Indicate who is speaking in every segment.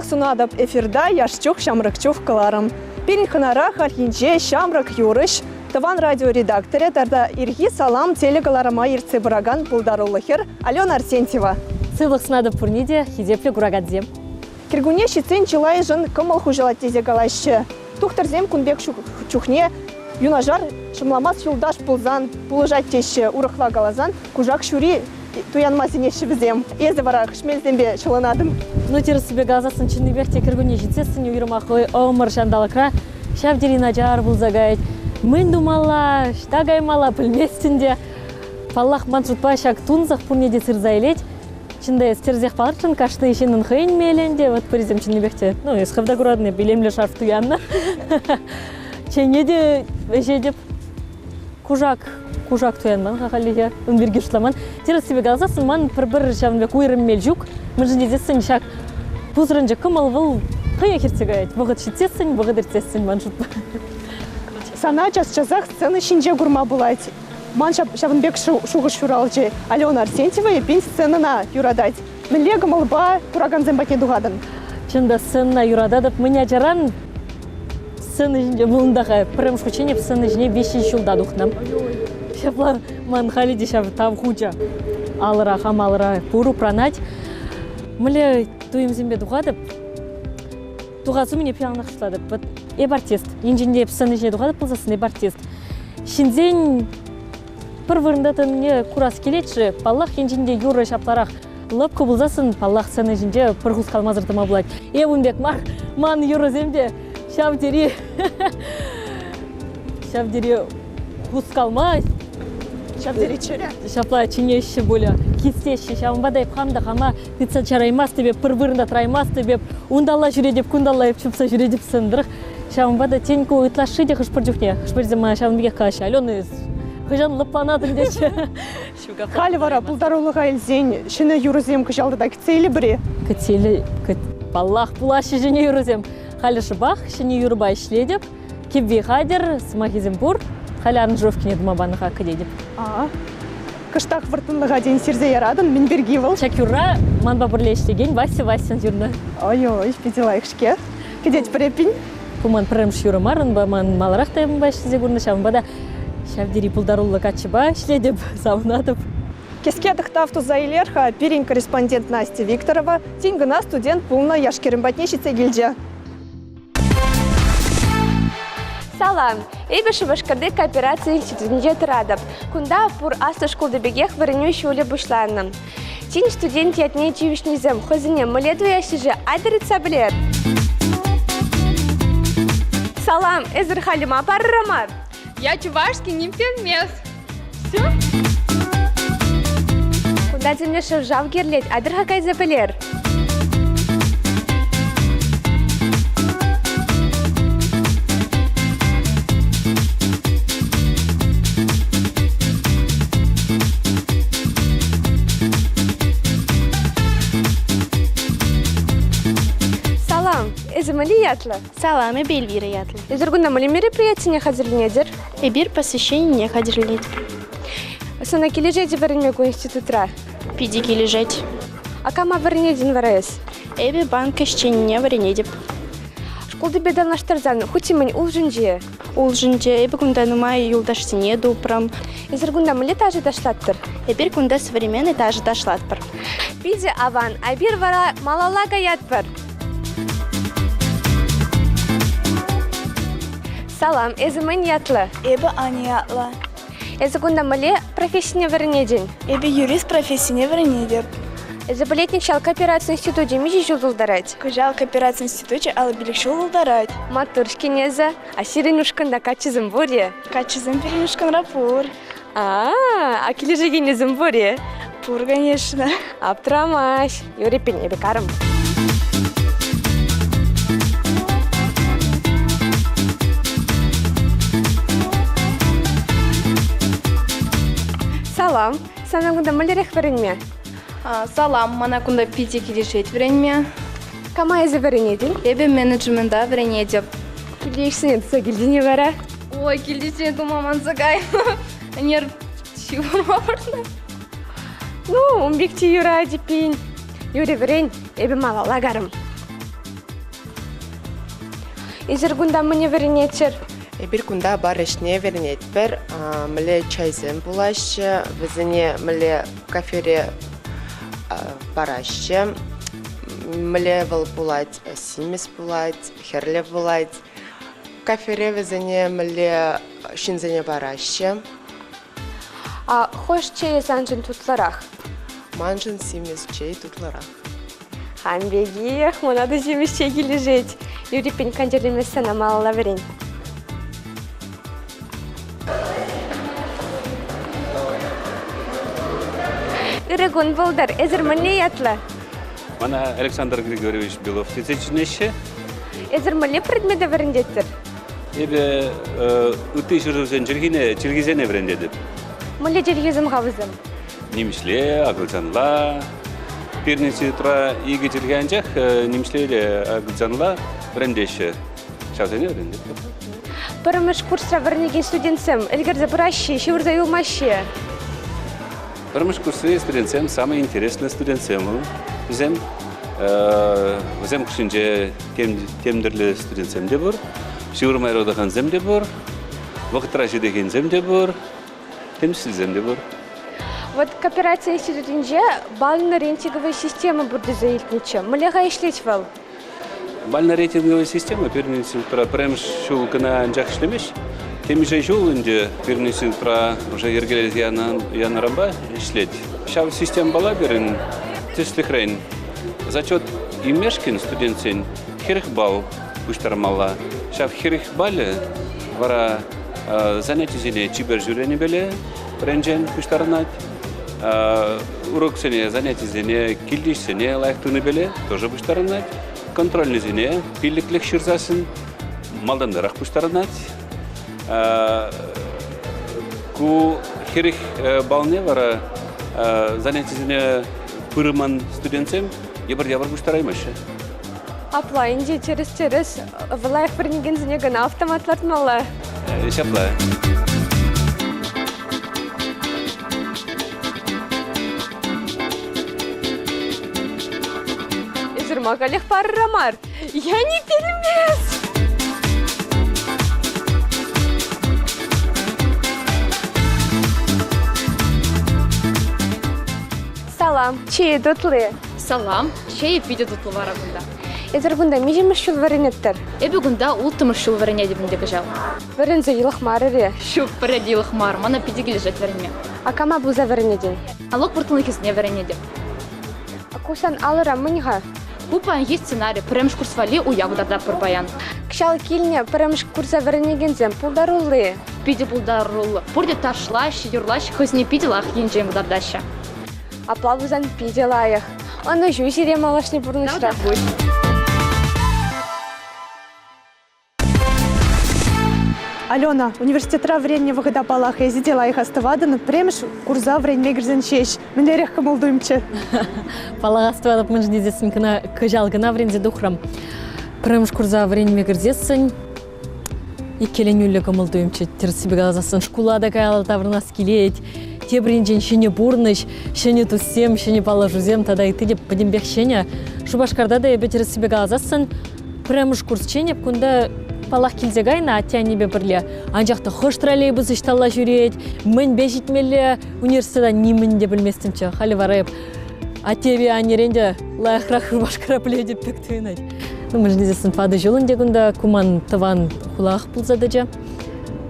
Speaker 1: Паллах сунадап эфирда яшчух шамрыкчух каларым. Перин ханара хархинче шамрык юрыш. Таван радиоредакторе тарда ирги салам телегаларама ирце бураган пулдарулыхер Алена Арсентьева.
Speaker 2: Сылых снадап пурниде хизепле гурагадзем.
Speaker 1: Киргуне щицин чилай жын кымыл хужалатезе галаще. Тухтарзем кунбек чухне юнажар шымламас юлдаш пулзан пулыжат теше урыхла галазан кужак шури туянмасыне шибізем. Езе вара хшмелзембе шылынадым.
Speaker 2: Ну терс себе газасын чынныбек те киргуне житсесін уйрымақлы омыр шандалықра шавдерина жар булзагайт. Мен думала, штагаймала пілместінде. Паллах маншутпа шак тунзақ пурнеде цирзайлеть. Чында стерзех паларчын кашты ишенін хейн меленде. Вот порезем чынныбекте. Ну, исхавда гурадны билемле шарф туянна. Ченеде вешедеп кужак туянман хахалиге үнберге шламан. Терс себе газасын ман бір шавнбек уйрым мелжук. Мыжынезесін шак пузырынжы кымыл выл хейн херцегайт. Бұғыт шитсесін, бұғыт ерцесін маншутпа.
Speaker 1: Сана час-часах сцены шинже гурма булать. Ман шавынбек шуғыш юралчы Алена Арсентьева епен сценына юрадать. Мілегі мылба тураган зембатне дуғадын.
Speaker 2: Чында сценына юрададып, мыня жаран сцены жінде бұлындағы прям шученеп сцены жіне 5 жылда дұқнам. Шаплар ман халиде шав тав хуча. Алыра, хам алыра, пуру пранать. Мілі туем зембе дуғадып, туғасы мне пиянақ шладып. Эб артист. Енжінде сцены жіне дуғадып бұлзасын эб артист. Шинзен бір вырындатын не курас келетші, паллах енжінде юры шапларақ лып көбілзасын, паллах сцены жінде пырғыз қалмазыртыма бұлайды. Эбунбек ман юры земде шавдери хуз қалмай.
Speaker 1: Шавдери чыря.
Speaker 2: Шапла чинеші болы кестеші. Шавынбадай пхамда қама пицца чараймас тебе, пыр вырында траймас тебе, ундалла жүредеп, күндалла еп чупса жүредеп сындырық. Шавынбада теньку ытлашы де хышпыр жүхне. Хышпыр зема шавынбеге қашы. Алены хыжан лыпанадым деші.
Speaker 1: Халі вара пулдарулыға елзен шыны юрызем күжалдыда кітсейлі бірі?
Speaker 2: Кітсейлі, паллах пулашы жіне юрызем. Халі шыбақ, шыны юрыба ішледеп, кебвей хадер, смахизем бур, халі аранжировкіне думабаныға кедедеп.
Speaker 1: Кыштақ выртынлыға ден серзе ярадын, мен берге был.
Speaker 2: Чак юрра, манба бүрлештеген, Вася юрны.
Speaker 1: Ой, шпетелайық шке. Кедет бірепін?
Speaker 2: Куман пірімш юры марын, ман малырақ тайым ба ішізе көрні шамбада. Шавдери пулдарулы качыба ішледеп, савынатып.
Speaker 1: Кеске дықтавту заилерха перин корреспондент Настя Викторова, тингына студент пулна яшкерімбатнешіце келже.
Speaker 3: Салам! Эйбіші башқарды кооперация институтінде тұрадып. Күнда пұр асты школды бегех варыню шөлі бұшланным. Тин студент ятне чивішнезім, хозыне мүледу яшыжы айдырытса білер. Салам! Эзір халима парырамар?
Speaker 4: Я чувашский нимфенмес. Все?
Speaker 3: Кунда земле шыржав керлет, айдырға кайза білер. Эзімілі ятлы?
Speaker 5: Салам, и Эльвира ятлы.
Speaker 3: Эзіргүнна мүлі мероприятие не хадырленедір?
Speaker 5: Эбир посвящение не хадырлет.
Speaker 3: Сына кележеде варынмеку институтра?
Speaker 5: Пидики лежать.
Speaker 3: А кама варынеден варайыз?
Speaker 5: Эби банка щенне варенедеп.
Speaker 3: Школды бедалнаштарзан, хутимын улжынже?
Speaker 5: Улжынже, эби кунда нумай юлдашсыне дупрам.
Speaker 3: Эзіргүнна мүлі тажы дашлаттыр?
Speaker 5: Эбир кунда современный тажы дашлатпыр.
Speaker 3: Биде аван, айбир вара малалага ятпыр. Салам, эзімін ятлы?
Speaker 6: Эбі аны ятлы.
Speaker 3: Эзі күнда мүлі профессияне варынеден?
Speaker 6: Эбі юрист профессияне варынедеп.
Speaker 3: Эзі білетнік шал кооперация институте межі жыл ұлдарайд?
Speaker 6: Күжал кооперация институте алы білік жыл ұлдарайд.
Speaker 3: Матуршкен езі, а сирен ұшқында качызым бұре?
Speaker 6: Качызым перен ұшқын рапур.
Speaker 3: А келі жеген езім бұре?
Speaker 6: Пур, конечно.
Speaker 3: Аптырамаш, юрепен ебе карым. Салам, сана күнда мүлерек варынме?
Speaker 4: Салам, мана күнда пидики лежать варенме.
Speaker 3: Кама езі варынеден?
Speaker 4: Эбі менеджмента варенедеп.
Speaker 3: Келейшсіне тұса келдене бара?
Speaker 4: Ой, келдесіне думаман загай. Нер чего мавырны?
Speaker 3: Ну, умбекте юра депин. Юре варен, эбі мала лагарым. Изер кунда мне вернетер.
Speaker 7: Bir kunda barışne vernet bir mle çayzem bulaşçı, vizine mle kafere barışçı, mle vel bulat simis bulat, herle bulat, kafere vizine mle şinzene barışçı,
Speaker 3: А хош чей санжын тутларах.
Speaker 7: manjın simis çay tutlarak.
Speaker 3: Хамбеги, мона да жемеш чей лежеть. Юрий пень кандерлемесен амалла верен. Ирегун Волдар, эзер мне ятла.
Speaker 8: Мана Александр Григорьевич Белов, тезечнеше.
Speaker 3: Эзер мне предмета верендеттер.
Speaker 8: Ебе үтті жүргізен жүргене, жүргізене бірендеді.
Speaker 3: Мне жергезім ғавызым.
Speaker 8: Немішле, ағылжанла, пернесі тұра егі жүрген жақ, немішле ағылжанла бірендеші. Шазене бірендеді.
Speaker 3: Пырымыш курсра вернеген студентсем, эльгерзе бращи, шевырза юлмащи.
Speaker 8: Пырмыш курсы студентсем, самый интересный студентсем. Взем күшінже темдірлі студентсем де бұр, шевырмай родаған зем де бұр, вақытра жедеген зем де бұр, темсіл зем де бұр.
Speaker 3: Вот кооперация институтинже бально-рейтинговая система буде заилтниче. Млега ишлеть вал.
Speaker 8: Бально-рейтинговая система пернесі тұра прем шул кына анжақ ішлемеш. Темиже жол инде пернесі тұра уже ергелез яна рамба ішлет. Шав система бала берін теслих рейн. Зачет имешкин студентсен херих бал пуштармалла. Шав херих бале вара занятие зене чибер жюрени беле ренжен пуштарнать. Урок сене занятие зене килдиш сене лайктыны беле тоже пуштарнать. Контрольный зене пилликлих ширзасын малдандарах пуштарнать. Ку херих балне вара занятие зене пырыман студентсем ебір пуштараймашы.
Speaker 3: Апла, инде терес, валаях вернеген зіне гана автоматлатмалла.
Speaker 8: Шапла.
Speaker 3: Изермагалех паррамар. Я не перемес. Салам, чей дотлы?
Speaker 4: Салам, чей видео тут лаварагунда.
Speaker 3: Изергунда мижимеш шул веренеттер.
Speaker 4: Эбигунда ултымыш шул верене дебіндегі жау.
Speaker 3: Верензе йылық марыре.
Speaker 4: Шук передилых мар, мана пидеги лежать верене.
Speaker 3: А кама буза веренеден?
Speaker 4: Алок бұртылы кезіне верене деп.
Speaker 3: А кусан алыра мынға?
Speaker 4: Купан есть сценарий, премш курс вали уягудада пырбаян.
Speaker 3: Кшал килне премш курса веренегензем пулдарулы.
Speaker 4: Пиде булдарулы. Пурде ташлаш, юрлаш, хозне пиделах енжем дардаща.
Speaker 3: А плавузан пиделаях. Он уже сире малаш не бурнышта.
Speaker 1: Алена, университетра вренне вагада палаха езидела их оставаданы, премеш курза вренне грзенчеш. Менерех камалдуемче.
Speaker 2: Палаға астывадып мұн жнезесін кіна күжалғына врензе дұқрам. Премеш курза вренне грзесін. Иккелен үлі камалдуемче. Терсібі ғазасын шкулада каялы таврынас келет. Тебринжен шене бурныш, шене туссем, шене палажузем, тада и ты деп подембех шене. Шубашкарда да ебе терсібі ғазасын. Премеш курс ченеп, кунда палах килзегайна аттянебе бірле. Анжақта хош троллейбус ішталла жүрет, мін бежітмелі университета немін де білместімче. Халі варайып, аттебе анеренде лайықрақ Шубашкара біле деп пектуінай. Мұн жнезесін фады жолын дегінда куман таван хулақ бұлзады же.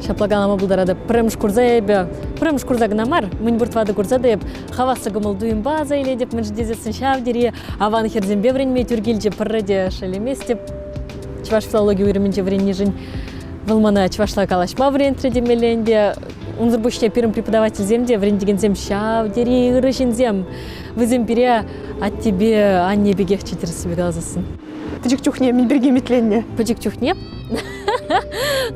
Speaker 2: Шаплаганама бұлдарады премш курза ебе, премш курза гнамар, мұн бұртвады курза деп, хавасы гымылдуым база еле деп, мұн жнезесін шавдері, аван херзен бевренме түргелже пырраде шалемес деп, чуваш филологию үйременже вренне жын вылмана чувашла калашма врен тредемеленде, унзыр бұшне пирым преподаватель земде, врен деген зем шавдері ырышын зем, візем бере от тебе анне бегех четірісі бегалзасын.
Speaker 1: Пыжик чухне, мен берге метленне.
Speaker 2: Пыжик чухне?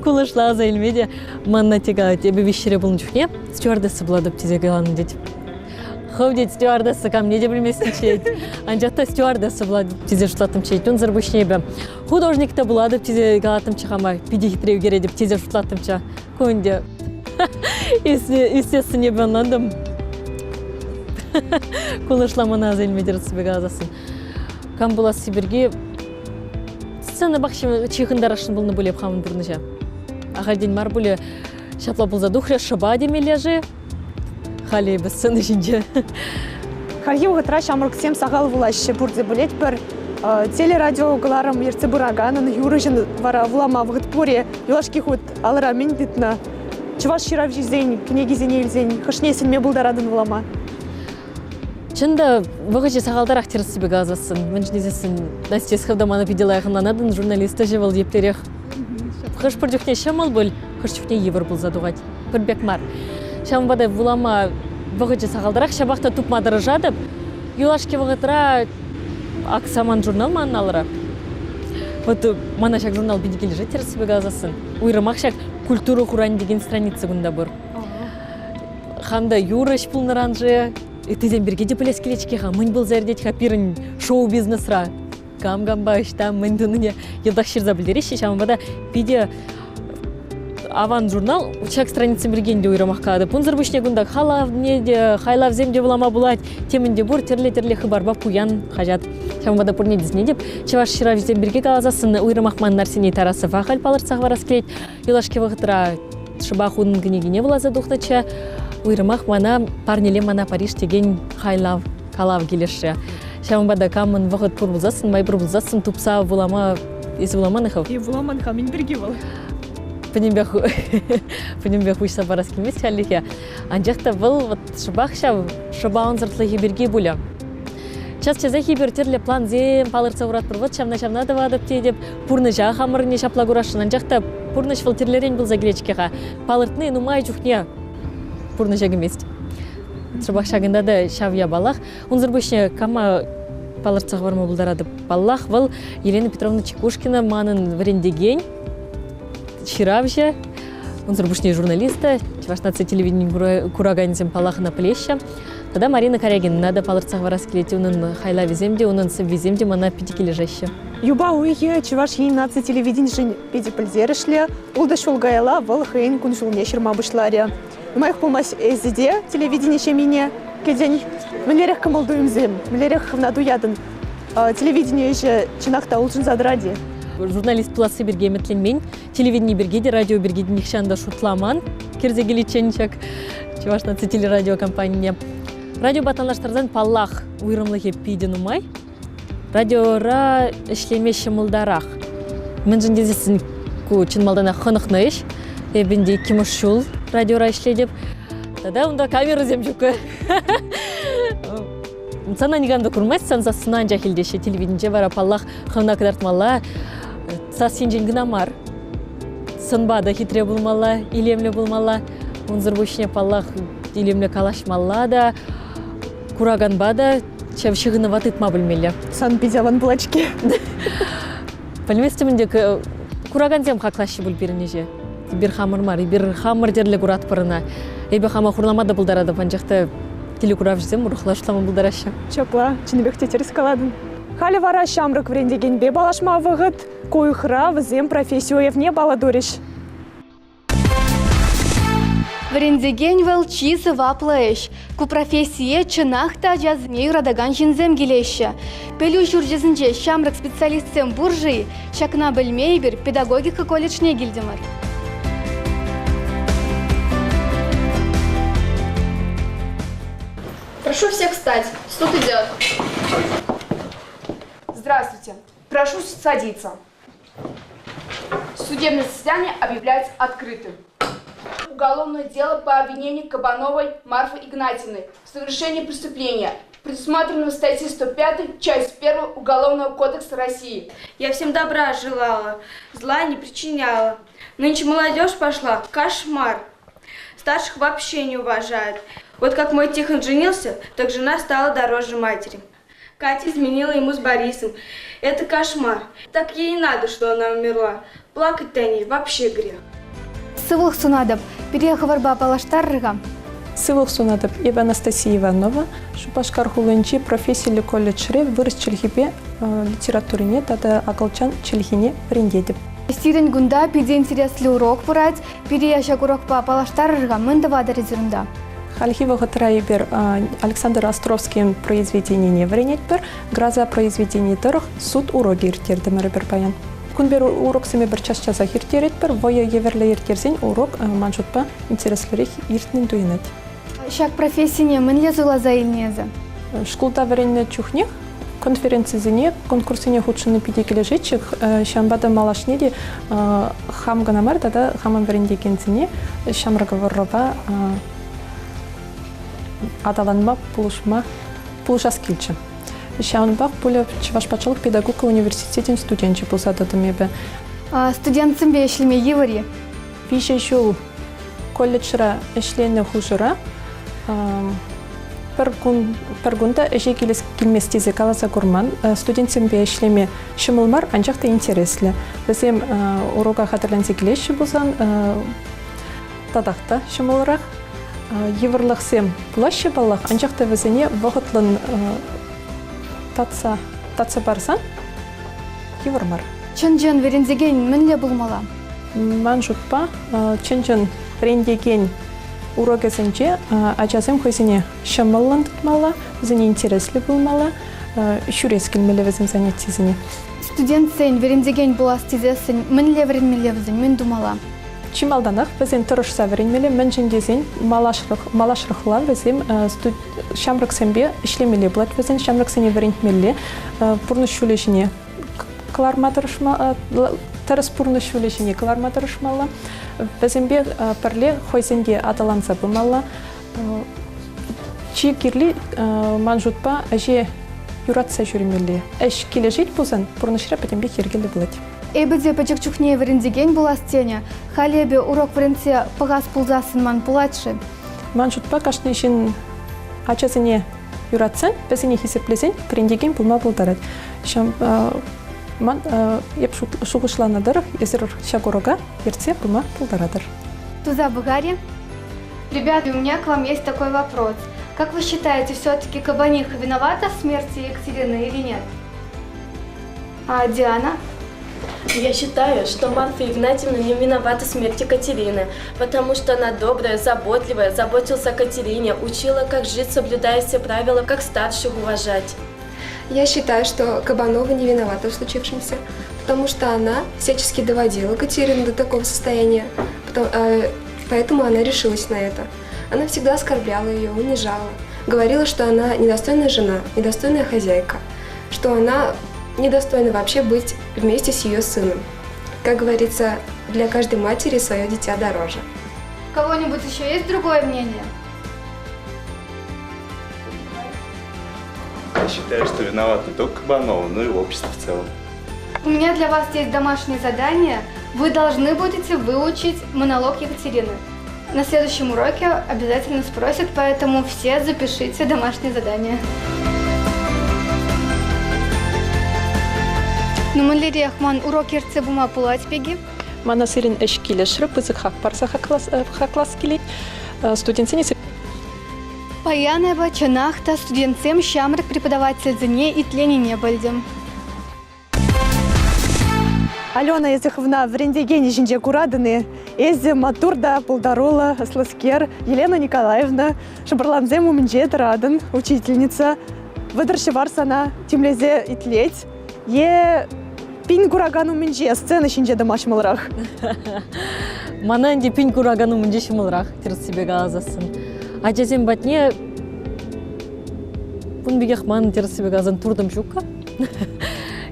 Speaker 2: Кулышла за эльмеде, манна тега тебе вещере был чухне, стюардессы была деп тезе галаны дед. Ховдет стюардессы ко мне де білмесін чейт. Анжақта стюардессы была деп тезе жұтлатым чейт. Он зарбушне ебе. Художник-то была деп тезе галатым чахама. Пиди хитреу кере деп тезе жұтлатым ча. Көнде. Естественно, ебе надым. Кулышла мана за эльмеде рысыбе галазасын. Кам была Сибирге сцена бақшы чихындарашын бұлны бөлеп қамын бұрныжа. Ағаден мар бөлі шапла бұлза дұхря шыба демележі. Хали біз сцена жинже.
Speaker 1: Харги угатра шамрыксем сағал вулаще бұрды білет бір телерадио галарам ерце бұраганын юрыжын вара вулама вғытпуре юлашки худ алыра мен бітна. Чываш ширав жизнь, книги зенельзень, хашне сельме бұлдарадын вулама.
Speaker 2: Чында вғычы сағалдар ақтирысы бі ғазасын. Мен жнезесін Настя схавдаманы видела яғынанадын журналисты жевал ептерех. Хыш пырдюхне шамал бұл, хыш чухне евр бұл задуғать. Пырбек мар. Шам бады вулама вғычы сағалдарах шабақта тупмадыры жадып, юлашки вғытра аксаман журнал манналыра. Вот мана шак журнал бедегелі жетерісі бі ғазасын. Уйрымақ шак культуру хурань деген страницы гунда бұр. Ханда юрыш пулнаранжы, тезен бірге де пілес келечке ға, мұн бұл зәрдет хапирын шоу-бизнесра. Гам-гамба іштам, мұн дүніне елдақ шырза білдереші, шамбада биде аван журнал учак страницы бергенде уйрамақ қады. Пунзыр бүшне гундак халав неде, хайлав земде булама булать, темінде бұр терле-терле хыбарба пуян хажат. Шамбада пұрне дізіне деп, чеваш шыра візден бірге қалазасын уйрамақ ман нарсене тарасы вағал палырцақ варас келет. Елашке вағытыра шыба худын гінегіне бұлаза дұқтача. Уйрымақ мана парнеле мана Париж деген хайлав калав келеші. Шамбада камын вағыт пұрбылзасын, май пұрбылзасын тупса вулама, есі вуламанықов.
Speaker 1: И вуламан камин бірге бол.
Speaker 2: Пөнембек ұшса барас келмес кәліге. Анжақта бұл шыбағын зыртлығы бірге бұлі. Час-чаза хибер терле план зем палырца урат пырват шамна давадып те деп пурны жа хамырыне шаплагурашын. Анжақта пурны швал терлерен бұл загречкеға. Палыртны нумай жүхне пурны жағы мест. Шыбақ шағында да шавия балақ. Унзыр бөшне кама палырцақ барма бұлдарады балақ. Бұл Елена Петровна Чекушкина манын врендеген. Ширавже. Унзыр бөшне журналиста. Чевашнацы телевидение кураганзем палақына плеща. Тогда Марина Корягина надо палырцақ варас келете. Унын хайла веземде, унын сып веземде мана петеке лежаще.
Speaker 1: Юба уйе, чеваш ей нация телевидение жын педе пілдерішле. Улда шулгайла, выл хейн күн шулне шырма бұшларя. Моих помощь эзиде телевидение шемине кедень. Млерех камалдуем зем, млерех хавнаду ядын. Телевидение еще чинахта улжын задради.
Speaker 2: Журналист пласы бірге метленмен, телевидение біргеде, радио біргеде нихшанда шутламан, керзегелі ченчак, чевашнацы телерадио компания. Радио батанлаштардан паллах уйрымлығы пейден умай, радиора ішлемеші мұлдарақ. Мен жындезесін ку чынмалдана хынықны еш, бенде кеміш шул радиора ішледеп, тогда онда камера зем жүкі. Сана негамды күрмәс, сан засынан жахилдеші телевиденже бара паллах хына кыдартмалла, сас сенжен гынамар. Сынбада хитре булмалла, илемле булмалла, унзыр бөшіне паллах илемле калашмалла да, кураган бада, чавшығыны ватытма білмелі.
Speaker 1: Сан пидяван булачки.
Speaker 2: Пәлместімінде кураган зем қақлашы бұл бірінеже. Бір хамыр мар, бір хамыр дерлі курат пырына. Эбі хама хурламада бұлдарады, панжақты телекурав жезем, ұрықлашлама бұлдарашы.
Speaker 1: Чокла, чыныбек тетеріс каладын. Халі вара шамрық врендеген бе балашма вғыт, койықыра візем профессию евне баладориш.
Speaker 5: Врендеген вел чизы ваплэш. Ку профессия чынақта жазмей радаган жинзем келеші. Пелю жүржезінже шамрық специалистсем буржи, шакна білмей бір педагогика колледжне келдімір.
Speaker 4: Прошу всех встать. Суд идет.
Speaker 9: Здравствуйте. Прошу садиться. Судебное заседание объявляется открытым. Уголовное дело по обвинению Кабановой Марфы Игнатьевны в совершении преступления, предусмотренного статьей 105, часть 1 Уголовного кодекса России.
Speaker 6: Я всем добра желала, зла не причиняла. Нынче молодежь пошла, кошмар. Старших вообще не уважают. Вот как мой Тихон женился, так жена стала дороже матери. Катя изменила ему с Борисом. Это кошмар. Так ей и надо, что она умерла. Плакать-то о ней вообще грех.
Speaker 5: Сывых сунадып, перехварба палаштаррыга.
Speaker 10: Сывых сунадып, Ева Анастасия Иванова, Шупашкар хулынчи профессия колледжре вырыс чельхипе литературине, тата акалчан чельхине приндедеп.
Speaker 5: Стирен гунда пиде интересный урок пурать, переящак урок по палаштаррыга мындавада резерунда.
Speaker 10: Хальхива Хатрайбер Александр Островский произведение не вренетбер, гроза произведений тырых суд уроги иртердемер бербаян. Күнбер урок семе бір час жаза хиртерет бір, войы еверле ертерсен урок манжутпа интереслерих иртнен дуйнет.
Speaker 5: Шак профессияне мінле зулаза илнезі?
Speaker 10: Школда варенне чухнех, конференцизіне, конкурсине худшыны пидекеле жетчик, шамбада малашнеде хам ганамар, тада хаман варенде кензіне, шамраговорова адаланма, пулышас келчі. Шаунбақ пулы Чувашпачылық педагога университетен студентчі болса дадымебі.
Speaker 5: Студентсім бе ешлеме евари?
Speaker 10: Више жыл колледжра эшлені хужыра. Бір күнді әже келместезе қаласа көрман. Студентсім бе ешлеме шымылмар, анжақты интереслі. Бізем уроға қатырленсе келеші болсан, тадақта шымылырақ. Еврлықсем бұлашы балақ, анжақты візіне вағытлын татса барсан, еврмар.
Speaker 5: Чынжын верендеген мінле бұлмала?
Speaker 10: Ман жұтпа, чынжын верендеген урогезінже ачазым көзіне шымылын тұтмала, візіне интереслі бұлмала, шүрес келмелі візін занятизіне.
Speaker 5: Студент сен верендеген бұлас тезесін мінле веренмелі візін мен думала?
Speaker 10: Чималданық візін тұрышса веренмелі мін жіндезен малашрықлар візім шамрық сәмбе ішлемелі бұлат візін шамрық сәне верентмелі бұрны шөлешіне тұрыс бұрны шөлешіне кыларма тұрышмалы візімбе пірле хойзенге адаланса бұмалы чи кирлі ман жұтпа әже юратса жүремелі әш келе жет бұзын бұрны шыра пәтембе кергелі бұлат.
Speaker 5: Эбіде пәчік чухне верендеген бұлас тене, халебе урок веренсе пығас пулзасын ман пулатшы?
Speaker 10: Ман жұтпа қашны ішін ачасыне юратсын, бәсіне хесеплесен, верендеген бұлма бұлдарад. Ман еп шуғышланадыр, езір шагурога ерце бұлма бұлдарадыр.
Speaker 5: Туза Бугари. Ребята, у меня к вам есть такой вопрос. Как вы считаете, все-таки Кабаниха виновата в смерти Екатерины или нет? А Диана?
Speaker 11: Я считаю, что Марфа Игнатьевна не виновата в смерти Катерины, потому что она добрая, заботливая, заботилась о Катерине, учила, как жить, соблюдая все правила, как старших уважать.
Speaker 12: Я считаю, что Кабанова не виновата в случившемся, потому что она всячески доводила Катерину до такого состояния, поэтому она решилась на это. Она всегда оскорбляла ее, унижала, говорила, что она недостойная жена, недостойная хозяйка, что она недостойна вообще быть вместе с ее сыном. Как говорится, для каждой матери свое дитя дороже.
Speaker 5: У кого-нибудь еще есть другое мнение?
Speaker 13: Я считаю, что виноват не только Кабанова, но и общество в целом.
Speaker 5: У меня для вас есть домашнее задание. Вы должны будете выучить монолог Екатерины. На следующем уроке обязательно спросят, поэтому все запишите домашнее задание. Нуманлери Ахман урок ерце бума пулать беги.
Speaker 10: Мана сирин эшкиле шрып бызык хак парса хаклас келет. Студентсене
Speaker 5: Паянева чанахта студентсем шамрак преподаватель зене и тлени не бальдем.
Speaker 1: Алена Езыховна врендегени жинже курадыны, эзе матурда пулдарола сласкер Елена Николаевна шабарланзем уминже радын, учительница, выдыршы барсана тимлезе итлеть, е пин кураган уминже сцена шинже домашмалрах.
Speaker 2: Мананди пин кураган уминже шималрах, тирс себе газасын. Ачасем батне пунбегех ман тирс себе газан турдым шука.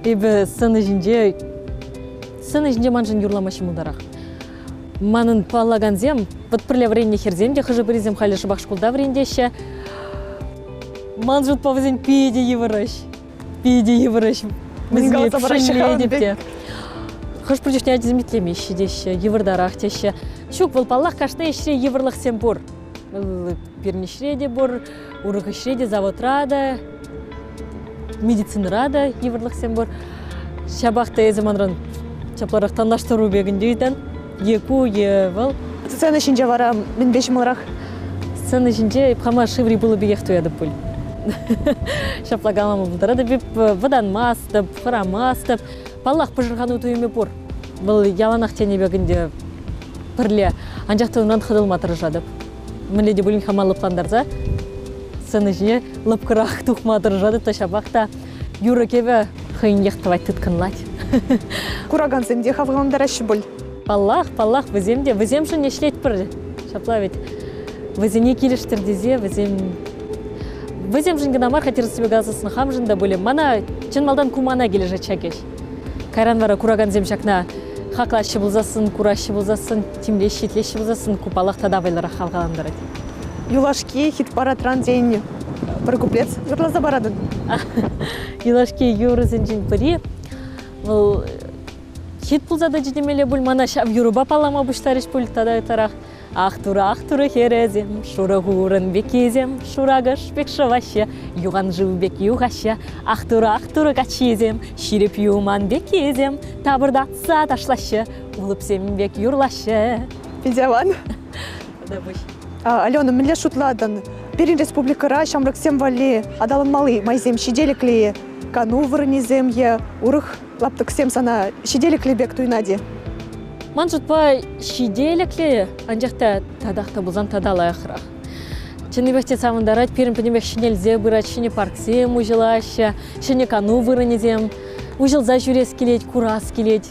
Speaker 2: Ибе сцена шинже манжын юрламашым ударах. Манын паллаганзем, подпрыля вренне херзем, де хажы бризем халі шыбақ школда врендеще. Манжут повзен пиде евараш. Мізме пшынле депте. Хаш прудешне адизм итлемеші деші, евардарах теші. Шук бұл паллах кашны ешре еварлық сем бұр. Пернешреде бұр, урықышреде заводрада, медицинрада еварлық сем бұр. Шабақты езіманрын чапларах танлаштыру бегіндейден, еку, евал.
Speaker 1: Сцена шинже вара мен бешмалрах?
Speaker 2: Сцена шинже пхама шиври было бегех туяды пуль. Шаплагалама бұлдырады беп вадан мастып, хыра мастып, паллах пыжырғану туеме бұр. Бұл яланақ тене бегінде пірле, анжақты ұнан қыдылматыр жадып. Міледе бұлін хама лыпландарза, сцена жіне лыпқырақ тұқматыр жадып та шабақта юры кебе хыйын ектівай тұткынлать.
Speaker 1: Кураган земде хавгаландарашы бұл.
Speaker 2: Паллах, візем же не шлет бір. Шапла ведь. Візене келіштір дезе, візем жын гына марха терсібе газасын хам жында бөлем. Мана чын малдан кумана келі жачакеш. Кайран вара кураган зем шакна хақлашы бұлзасын, курашы бұлзасын, тимлеш, шетлеші бұлзасын, купалақ тадавайлара хавгаландарады.
Speaker 1: Юлашки хит паратран день бір куплет юрлаза барадын.
Speaker 2: Юлашки юрызын жын бірі. Хит бұлзада жидемеле бұл мана шап юруба палама бұштарыш бұл тада тарақ. Ақтура херезем, шура гурын бекезем, шурагаш бек шаваще, юған жив бек юғаще. Ақтура качезем, ширеп юман бекезем, табырда са ташлаще, улыпсем бек юрлаще.
Speaker 1: Педяван. Алена, міле шутладын. Берін республикара шамрыксем вали, адалын малы, майзем шиделіклі, кану вырынезем е, урых лаптыксем сана шиделіклі бек туйнади.
Speaker 2: Ман жұтпа шиделіклі, анжақта тадақта бұзан тадалы ақырақ. Чыны бәкте самындарат, перін пінемек шинелзе бұрат, шине парксем ұжылашы, шине кану вырынезем, ұжылза жүрес келет, курас келет.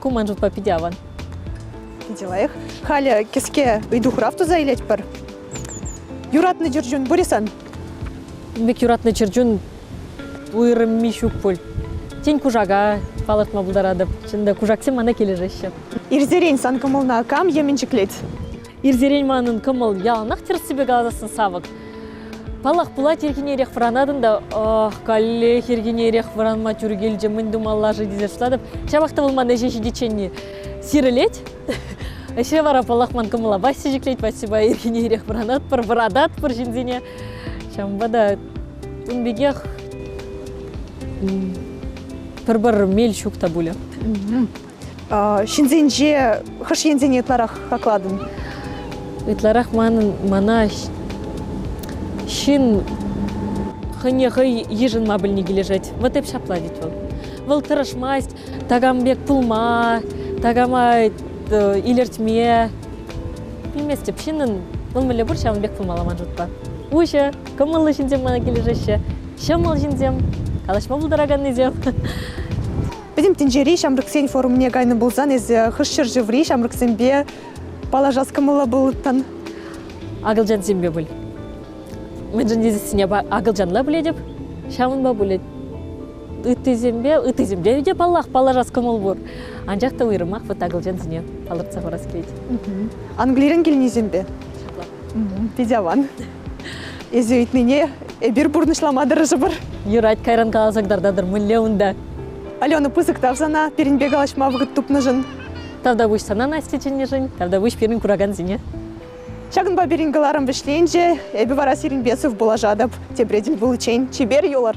Speaker 2: Куман жұтпа педяван.
Speaker 1: Педялайық. Халя кеске үйдухрафту заилет бір. Юратны жүржун бұресан?
Speaker 2: Бек юратны жүржун ұйырым мишук пөл. Тень кужага, палатма бұлдарадып, чында кужаксем мана кележеші.
Speaker 1: Ирзерен сан кымылна кам еменчіклет?
Speaker 2: Ирзерен манын кымыл яланақ терсібе ғазасын савық. Палақ бұлат ергенерек вранадын да, калле ергенерек вранма түргелже міндумаллажы дезершладып, шабақты бұлман әжеші деченне сирелет. Әшіре вара палақ ман кымыла бассы жеклет, бассы ба ергенерек вранат, бір врадат, бір жінзене. Шамбада үнбегех бір мел шукта бұлі.
Speaker 1: Шинзенже, хыш ензене ытларақ хақладын?
Speaker 2: Ытларақ мана шин хынеғы ежін мабыліне кележет. Вот эп шапладит ол. Вол тырышмасть, тагамбек пулма, тагама илертме. Білместе, пшинын ол мүлі бұр шамбек пулмаламан жұтпа. Ушы, кымылы жіндем мана кележеші. Шамыл жіндем, калашма бұлдараган незем.
Speaker 1: Бедім тенжері шамрыксен форумне гайны болзан, ez хышшыр живри шамрыксенбе палажас кымылы бұлыттан.
Speaker 2: Агылжан зембе бұл. Мен жын дезесіне агылжанла біледіп, шамын ба білед. Үтіземде деп Аллах палажас кымыл бұр. Анжақта ұйырымақ бұт агылжан зіне алыртса қорас келеді.
Speaker 1: Англирен келіне зембе? Педяван. Езі үйтнене әбір бұрнышламадыры жыбыр.
Speaker 2: Юрайт кайран қаласагдардадыр мүлле ұнда.
Speaker 1: Алена пызык тавзана, перін бегалашма вғыт тупны жын.
Speaker 2: Тавда бұш сана настеченне жын, тавда бұш перін кураган зіне.
Speaker 1: Шағын ба берін ғыларым бішлейінже, әбі вара сирін бесів бұла жадып, тебреділ бұл чейін чебер йолар.